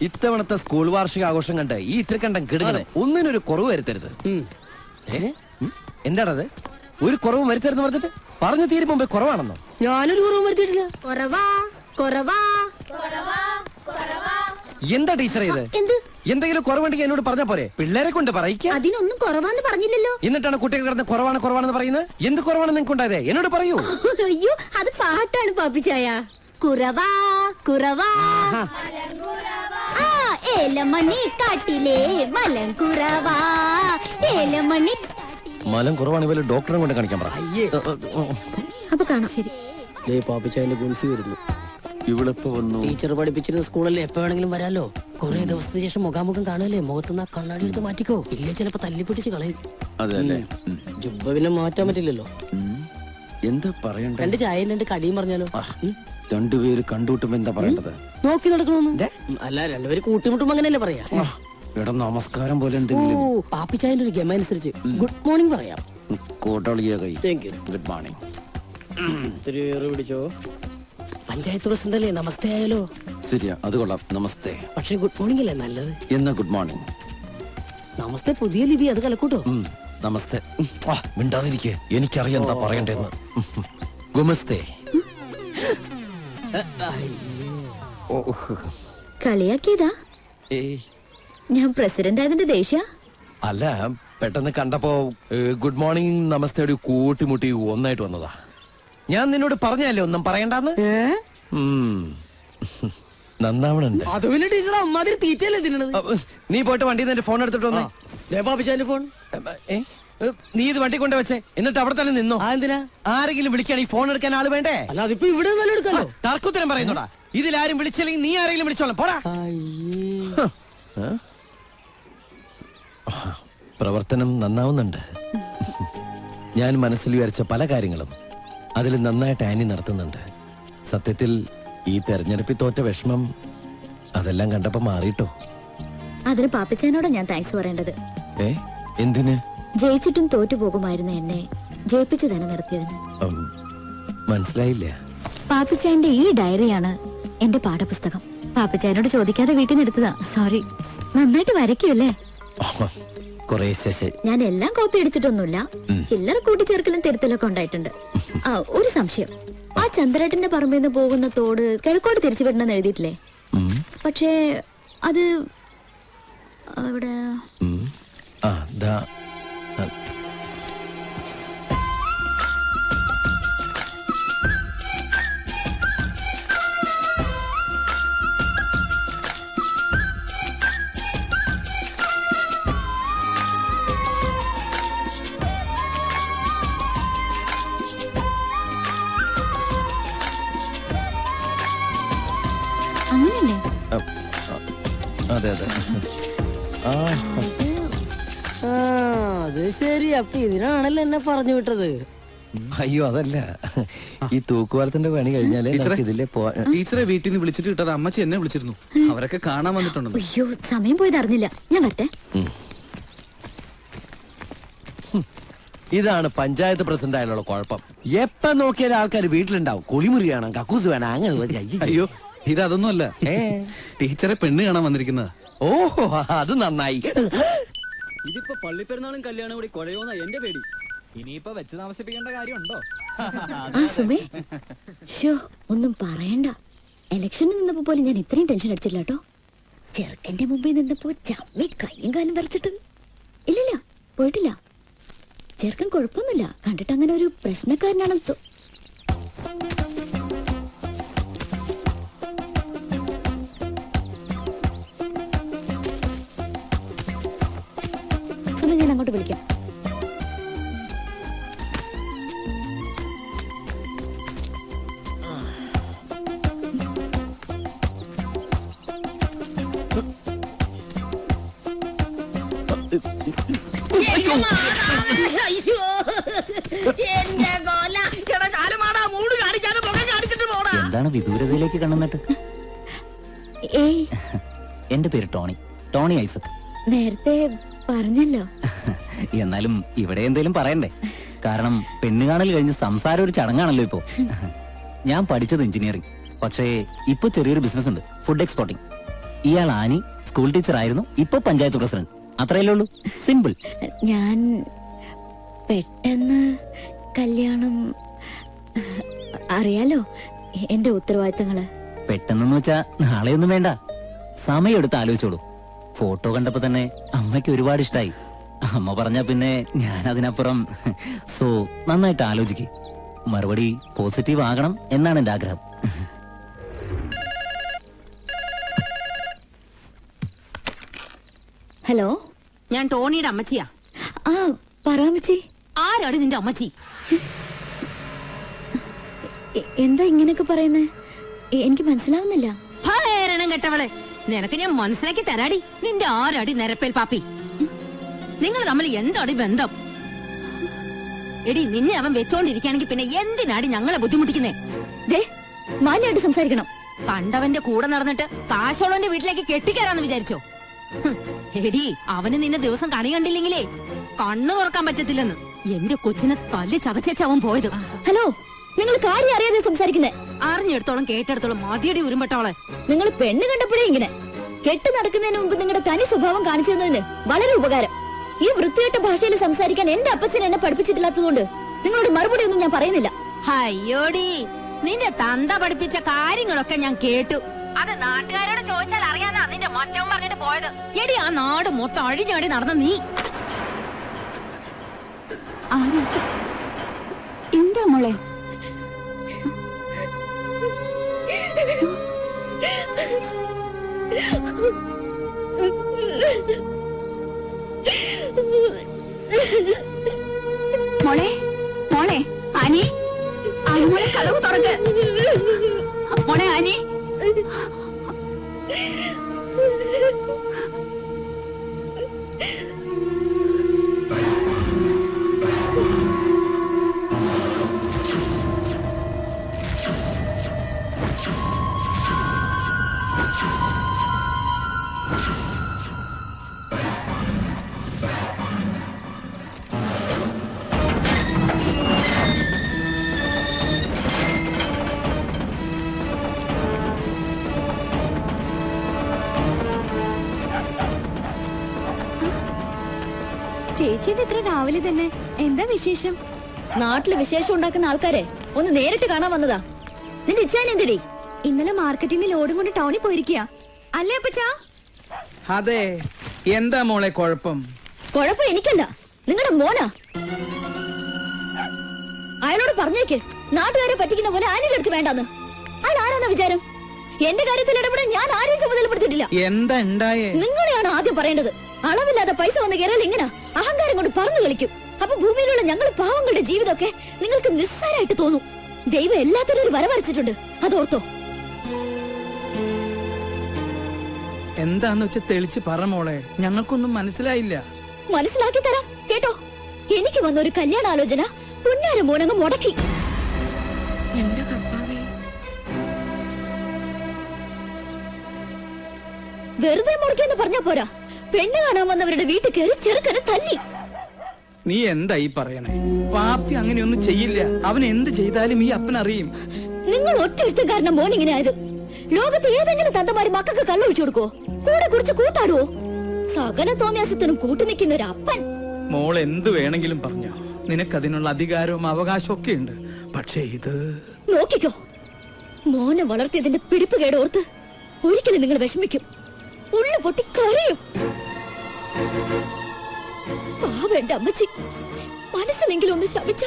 ഇത്തവണത്തെ സ്കൂൾ വാർഷിക ആഘോഷം കണ്ട് ഈ ഇത്തിരിക്കണ്ടം കിടക്കണം. ഒന്നിനൊരു കുറവ് വരുത്തരുത്. എന്താണത്? ഒരു കുറവ് വരുത്തരുന്ന് പറഞ്ഞിട്ട് പറഞ്ഞു തീരും മുമ്പേ കുറവാണെന്നോ? ഞാനൊരു കുറവ് വരുത്തിയിട്ടില്ല. എന്താ ടീച്ചർ ഇത്? എന്തെങ്കിലും കുറവുണ്ടെങ്കിൽ എന്നോട് പറഞ്ഞാ പോരെ? പിള്ളേരെ കൊണ്ട് പറയിക്കാം. അതിനൊന്നും കുറവാന്ന് പറഞ്ഞില്ലല്ലോ. എന്നിട്ടാണ് കുട്ടികൾ കിടന്ന് കുറവാണെന്ന് പറയുന്നത്. എന്ത് കുറവാണെന്ന് നിങ്ങൾക്ക് ഉണ്ടായതേ? എന്നോട് പറയൂ. അയ്യോ, അത് പാട്ടാണ് പാപ്പിച്ചായ. കുറവാ കുറവാ ഏലമണി കാട്ടിലെ മലം കുറവാ ഏലമണി. മലം കുറവാണ് ഇവര് ഡോക്ടറെ കൊണ്ട് കാണിക്കാൻ പറ. അപ്പൊ കാണാം. ശരി. പാപ്പിച്ചായന്റെ ഗുൾഫി വരുന്നു. ഇവിടെപ്പോ വന്നു. ടീച്ചർ പഠിപ്പിച്ചിരുന്ന സ്കൂളല്ലേ, എപ്പോ വേണമെങ്കിലും വരാലോ. കുറെ ദിവസത്തിന് ശേഷം മുഖാമുഖം കാണുമല്ലേ. മുഖത്തുനിന്ന് കണ്ണാടി എടുത്ത് മാറ്റിക്കോ, ഇല്ലേ ചിലപ്പോ തല്ലിപ്പിടിച്ച് കളയും. അതല്ലേ. ജുബ്ബ പിന്നെ മാറ്റാൻ പറ്റില്ലല്ലോ. എന്താ പറയണ്ട? 2 ചായയും 2 കടിയും പറഞ്ഞാലോ? രണ്ടുപേര് കണ്ടുമുട്ടുമ്പോ എന്താ പറയേണ്ടത്? നോക്കി നടക്കണമെന്ന്. അല്ല, 2 പേര് കൂട്ടിമുട്ടുമ്പോ അങ്ങനെയല്ലേ പറയാ. എടാ നമസ്കാരം പോലെ എന്തെങ്കിലും. പാപ്പിച്ചായന്റെ ഒരു ഗമ അനുസരിച്ച് ഗുഡ് മോർണിംഗ് പറയാം. കോട്ടളിയ കൈ. Thank you. Good morning. പിടിച്ചോ. പഞ്ചായത്ത് പ്രസിഡന്റ് അല്ലേ, നമസ്തേ ആയാലോ? ശരിയാ, അത് കൊള്ളാം. നമസ്തേ. പക്ഷെ ഗുഡ് മോർണിംഗ് അല്ലേ നല്ലത്? എന്നാ ഗുഡ് മോർണിംഗ്. നമസ്തേ പുതിയ ലിപി, അത് കലക്കൂട്ടോ. നമസ്തേ. മിണ്ടാതിരിക്കെ, എനിക്കറിയാം എന്താ പറയണ്ടേന്ന്. ഗുമസ്തേ. കളിയാക്കിയതാ? ഞാൻ പ്രസിഡന്റ് ആയതിന്റെ ദേഷ്യ അല്ല, പെട്ടെന്ന് കണ്ടപ്പോ ഗുഡ് മോർണിംഗ് നമസ്തേ ഒരു കൂട്ടിമുട്ടി ഒന്നായിട്ട് വന്നതാ. ഞാൻ നിന്നോട് പറഞ്ഞല്ലേ ഒന്നും പറയണ്ടെന്ന്. നന്നാവണുണ്ട്. അത് പിന്നെ ടീച്ചർ അമ്മാതിരി തീറ്റയല്ലേ തിന്നണത്. നീ പോയിട്ട് വണ്ടിയിൽ നിന്ന് ഫോൺ എടുത്തിട്ട് വന്നേ. പാപ്പിച്ചാന്റെ ഫോൺ നീ ഇത് വണ്ടി കൊണ്ട് വെച്ചേ, എന്നിട്ട് അവിടെ തന്നെ നിന്നോ. എന്തിനാ? ആരെങ്കിലും വിളിക്കുകയാണെങ്കിൽ ഫോൺ എടുക്കാൻ ആള് വേണ്ടേ? അല്ല, അതിപ്പോ ഇവിടെ നല്ല എടുക്കാലോ. തർക്കുത്തരം പറയുന്നോടാ. ഇതിലാരും വിളിച്ചില്ലെങ്കിൽ നീ ആരെങ്കിലും വിളിച്ചോളാം. പോടാ. പ്രവർത്തനം നന്നാവുന്നുണ്ട്. ഞാൻ മനസ്സിൽ വിചാരിച്ച പല കാര്യങ്ങളും അതിൽ നന്നായിട്ട് ആനി നടത്തുന്നുണ്ട്. സത്യത്തിൽ ഈ തെരഞ്ഞെടുപ്പിൽ തോറ്റ വിഷമം അതെല്ലാം കണ്ടപ്പോ മാറിട്ടോ. അതിന് പാപ്പിച്ചാനോടാ ഞാൻ താങ്ക്സ് പറയേണ്ടത്. എന്തിന്? ജയിച്ചിട്ടും തോറ്റു പോകുമായിരുന്ന എന്നെ ജയിപ്പിച്ചു തന്നെ നിർത്തിയതിന്. മനസ്സിലായില്ല. പാപ്പിച്ചാന്റെ ഈ ഡയറിയാണ് എന്റെ പാഠപുസ്തകം. പാപ്പിച്ചാനോട് ചോദിക്കാതെ വീട്ടിൽ നിന്ന് എടുത്തതാ. സോറി. നന്നായിട്ട് വരയ്ക്കുമല്ലേ? ഞാൻ എല്ലാം കോപ്പി അടിച്ചിട്ടൊന്നുമില്ല. ചില്ലറ കൂട്ടിച്ചേർക്കലും തിരുത്തലൊക്കെ ഉണ്ടായിട്ടുണ്ട്. ഒരു സംശയം, ആ ചന്ദ്രേട്ടന്റെ പറമ്പിൽ നിന്ന് പോകുന്ന തോട് കിഴക്കോട്ട് തിരിച്ചു വിടണമെന്ന് എഴുതിയിട്ടില്ലേ? പക്ഷേ അത് അവിടെ അങ്ങനെയല്ലേ? അതെ അതെ. അത് ശരി. അപ്പൊ ഇതിനാണല്ലോ എന്നെ പറഞ്ഞു വിട്ടത്. അയ്യോ അതല്ല, ഈ തൂക്കുപാലത്തിന്റെ പണി കഴിഞ്ഞാലേ ഇതിലെ ടീച്ചറെ വീട്ടിൽ നിന്ന് വിളിച്ചിട്ട് കിട്ടാതെ അമ്മച്ചി എന്നെ വിളിച്ചിരുന്നു. അവരൊക്കെ കാണാൻ വന്നിട്ടുണ്ടോ? അയ്യോ, സമയം പോയത് അറിഞ്ഞില്ല. ഞാൻ വരട്ടെ. ഇതാണ് പഞ്ചായത്ത് പ്രസിഡന്റ് ആയാലുള്ള കുഴപ്പം. എപ്പ നോക്കിയാലും ആൾക്കാർ വീട്ടിലുണ്ടാവും. കുളിമുറി വേണം, കക്കൂസ് വേണം, അങ്ങനെ. അയ്യോ, ഇതൊന്നുമല്ല. ടീച്ചറെ പെണ്ണ് കാണാൻ വന്നിരിക്കുന്നത്. ഓഹോ, അത് നന്നായി. ഇതിപ്പോ പള്ളിപ്പെരുന്നാളും കല്യാണം കൂടി കുഴയോന്ന എന്റെ പേടി. ഇനിയിപ്പോ വെച്ച് താമസിപ്പിക്കേണ്ട കാര്യമുണ്ടോ? ഒന്നും പറയണ്ട. ഇലക്ഷനിൽ നിന്നപ്പോ പോലും ഞാൻ ഇത്രയും ടെൻഷൻ അടിച്ചില്ല കേട്ടോ. ചെറുക്കന്റെ മുമ്പിൽ നിന്നപ്പോ ചമ്മി കൈയും കാലും വരച്ചിട്ട് ഇല്ലില്ല, പോയിട്ടില്ല. ചെറുക്കൻ കുഴപ്പമൊന്നുമില്ല. കണ്ടിട്ട് അങ്ങനെ ഒരു പ്രശ്നക്കാരനാണെന്ന് ഞാൻ അങ്ങോട്ട് വിളിക്കാം. എന്താണ് വിദൂരതയിലേക്ക് കണ്ണുന്നിട്ട്? എന്റെ പേര് ടോണി, ടോണി ഐസക്. നേരത്തെ പറഞ്ഞല്ലോ. എന്നാലും ഇവിടെ എന്തേലും പറയണ്ടേ? കാരണം പെണ്ണുകാണൽ കഴിഞ്ഞ് സംസാരം ഒരു ചടങ്ങാണല്ലോ ഇപ്പോ. ഞാൻ പഠിച്ചത് എഞ്ചിനീയറിംഗ്, പക്ഷേ ഇപ്പൊ ചെറിയൊരു ബിസിനസ് ഉണ്ട്, ഫുഡ് എക്സ്പോർട്ടിംഗ്. ഇയാൾ ആനി, സ്കൂൾ ടീച്ചർ ആയിരുന്നു, ഇപ്പൊ പഞ്ചായത്ത് പ്രസിഡന്റ്. അത്രയല്ലേ ഉള്ളൂ, സിമ്പിൾ. ഞാൻ പെട്ടെന്ന് കല്യാണം, അറിയാലോ എന്റെ ഉത്തരവാദിത്തങ്ങള്. പെട്ടെന്ന് വെച്ചാ നാളെയൊന്നും വേണ്ട, സമയം എടുത്ത് ആലോചിച്ചോളൂ. ഫോട്ടോ കണ്ടപ്പോ തന്നെ അമ്മയ്ക്ക് ഒരുപാട് ഇഷ്ടായി. അമ്മ പറഞ്ഞ പിന്നെ ഞാൻ അതിനപ്പുറം. സോ നന്നായിട്ട് ആലോചിക്ക്. മറുപടി പോസിറ്റീവ് ആകണം എന്നാണ് എന്റെ ആഗ്രഹം. ഹലോ, ഞാൻ ടോണിയുടെ അമ്മച്ചിയാ. ആ പറയാമച്ചി. ആരാണ് നിന്റെ അമ്മച്ചി? എന്താ ഇങ്ങനെയൊക്കെ പറയുന്നേ? എനിക്ക് മനസ്സിലാവുന്നില്ല. ഭയരണം കെട്ടവളെ, നിനക്ക് ഞാൻ മനസ്സിലാക്കി തരാടി. നിന്റെ ആരാടി നിരപ്പേൽ പാപ്പി? നിങ്ങൾ തമ്മിൽ എന്താടി ബന്ധം? എടി, നിന്നെ അവൻ വെച്ചോണ്ടിരിക്കുകയാണെങ്കിൽ പിന്നെ എന്തിനാടി ഞങ്ങളെ ബുദ്ധിമുട്ടിക്കുന്നേ? ദേ, മാന്യമായിട്ട് സംസാരിക്കണം. കണ്ടവന്റെ കൂടെ നടന്നിട്ട് കാശോളന്റെ വീട്ടിലേക്ക് കെട്ടിക്കയറാന്ന് വിചാരിച്ചോ? എടി, അവന് നിന്നെ ദിവസം കണി കണ്ടില്ലെങ്കിലേ കണ്ണു തുറക്കാൻ പറ്റത്തില്ലെന്ന്. എന്റെ കൊച്ചിനെ തല്ലി ചതച്ചവൻ പോയത്. ഹലോ, നിങ്ങൾ കാര്യം അറിയാതെ സംസാരിക്കുന്നേ. അറിഞ്ഞെടുത്തോളം കേട്ടെടുത്തോളം മതിയടി ഉരുമ്പെട്ടോളെ. നിങ്ങൾ പെണ്ണ് കണ്ടപ്പോഴേ ഇങ്ങനെ കെട്ട് നടക്കുന്നതിന് മുമ്പ് നിങ്ങളുടെ തനി സ്വഭാവം കാണിച്ചു തന്നതിന് വളരെ ഉപകാരം. ഈ വൃത്തികെട്ട ഭാഷയിൽ സംസാരിക്കാൻ എന്റെ അപ്പച്ചൻ എന്നെ പഠിപ്പിച്ചിട്ടില്ലാത്തതുകൊണ്ട് നിങ്ങളോട് മറുപടി ഒന്നും ഞാൻ പറയുന്നില്ല. അയ്യോടി, നിന്റെ തന്ത പഠിപ്പിച്ച കാര്യങ്ങളൊക്കെ ഞാൻ കേട്ടു. അത് നാട്ടുകാരോട് ചോദിച്ചാൽ അറിയാനാ നിന്റെ മറ്റവൻ പറഞ്ഞിട്ട് പോയത്. എടി, ആ നാട് മൊത്തം അഴിഞ്ഞാടി നടന്ന നീ. എന്താ മോളെ? മോളെ, മോളെ ആനി, മോളെ കതവ് തുറക്ക്. മോളെ ആനി, ചേച്ചി ഇത്ര രാവിലെ തന്നെ എന്താ വിശേഷം? നാട്ടില് വിശേഷം ഉണ്ടാക്കുന്ന ആൾക്കാരെ ഒന്ന് നേരിട്ട് കാണാൻ വന്നതാ. നിന്റെ ഇച്ഛാൻ എന്തിടി? ഇന്നലെ മാർക്കറ്റിൽ നിന്ന് ലോഡും കൊണ്ട് ടൗണിൽ പോയിരിക്കുക അല്ലേ അപ്പച്ചാ? അതെ. എന്താ മോളെ കുഴപ്പം? കുഴപ്പം എനിക്കല്ല, നിങ്ങളുടെ മോനാ. അയാളോട് പറഞ്ഞേക്ക് നാട്ടുകാരെ പറ്റിക്കുന്ന പോലെ ആനിയുടെ അടുത്ത് വേണ്ടെന്ന്. അയാൾ ആരാന്ന വിചാരം? എന്റെ കാര്യത്തിൽ ഇടപെടാൻ ഞാൻ ആരെയും ചുമതലപ്പെടുത്തിയിട്ടില്ല. എന്താ ഉണ്ടായേ? നിങ്ങളെയാണ് ആദ്യം പറയേണ്ടത്. അളവില്ലാതെ പൈസ വന്ന് കയറിയാൽ ഇങ്ങനെ അഹങ്കാരം കൊണ്ട് പറന്നു കളിക്കും. അപ്പൊ ഭൂമിയിലുള്ള ഞങ്ങൾ പാവങ്ങളുടെ ജീവിതമൊക്കെ നിങ്ങൾക്ക് നിസ്സാരമായിട്ട് തോന്നും. ദൈവം എല്ലാത്തിനും ഒരു വര വരച്ചിട്ടുണ്ട്, അതോർത്തോ. എന്താന്ന് വെച്ചാ തെളിച്ച് പറ മോളെ, ഞങ്ങൾക്കൊന്നും മനസ്സിലായില്ല. മനസ്സിലാക്കി തരാം, കേട്ടോ. എനിക്ക് വന്ന ഒരു കല്യാണാലോചന പുന്നാര മോനങ്ങ് മുടക്കി. എന്റെ കർത്താവേ, വെറുതെ മുടക്കിയെന്ന് പറഞ്ഞാ പോരാ, പെണ്ണ് കാണാൻ വന്നവരുടെ വീട്ടിൽ കയറി ചെറുക്കനെ തല്ലി. നീ എന്താ ഈ പറയണേ? പാപ്പി അങ്ങനെയൊന്നും ചെയ്യില്ല. അവൻ എന്ത് ചെയ്താലും ഈ അപ്പനറിയും. നിങ്ങൾ ഒറ്റ കാരണം മോൻ ഇങ്ങനെ ആയത്. ലോകത്ത് ഏതെങ്കിലും തന്തമാര് മക്കൾക്ക് കള്ളൊഴിച്ചു കൊടുക്കോ? കൂടെ കുറിച്ച് കൂത്താടുവോ? സകല തോന്നിയാസത്തിനും കൂട്ടുനിൽക്കുന്ന ഒരു അപ്പൻ. മോൾ എന്ത് വേണമെങ്കിലും പറഞ്ഞോ, നിനക്കതിനുള്ള അധികാരവും അവകാശവും ഒക്കെ ഉണ്ട്. പക്ഷേ ഇത് നോക്കിക്കോ, മോനെ വളർത്തിയതിന്റെ പിടിപ്പ് കേടോർത്ത് ഒരിക്കലും നിങ്ങൾ വിഷമിക്കും, ഉള്ളു പൊട്ടി കരയും. പാവ എന്റെ അമ്മച്ചി, മനസ്സിലെങ്കിലും ഒന്ന് ശമിച്ച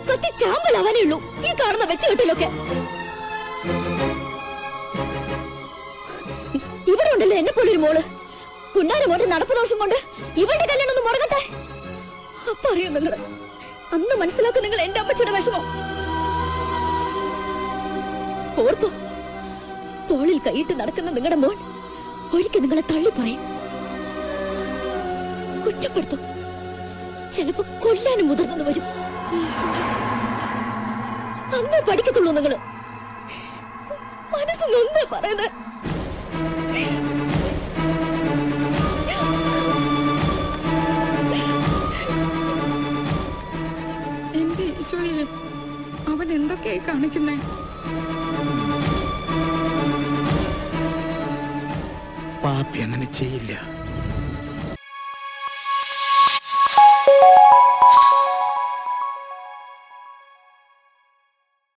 കത്തി ചാമ്പലാവാനേ ഉള്ളൂ ഈ കാണുന്ന വെച്ചുകെട്ടിലൊക്കെ. ഇവിടെ ഉണ്ടല്ലോ എന്നെ പോലൊരു മോള്. പുന്നാരമോന്റെ നടപ്പ് ദോഷം കൊണ്ട് ഇവളുടെ കല്യാണം ഒന്ന് മുടങ്ങട്ടെ. അപ്പൊ അറിയും നിങ്ങള്, അന്ന് മനസ്സിലാക്കും നിങ്ങൾ എന്റെ അമ്മച്ചിയുടെ വിഷമം. ഓർത്തോ, തോളിൽ കൈയിട്ട് നടക്കുന്ന നിങ്ങളുടെ മോൻ ഒരിക്കൽ നിങ്ങളെ തള്ളി പറയും, കുറ്റപ്പെടുത്തും, ചിലപ്പോ കൊല്ലാനും മുതിർന്നു വരും. അന്നേ പഠിക്കത്തുള്ളൂ നിങ്ങള്. മനസ്സിനൊന്നേ പറയുന്നത്. എന്റെ ഈശോയെ, അവൻ എന്തൊക്കെയായി കാണിക്കുന്നേ? പാപ്പി അങ്ങനെ ചെയ്യില്ല.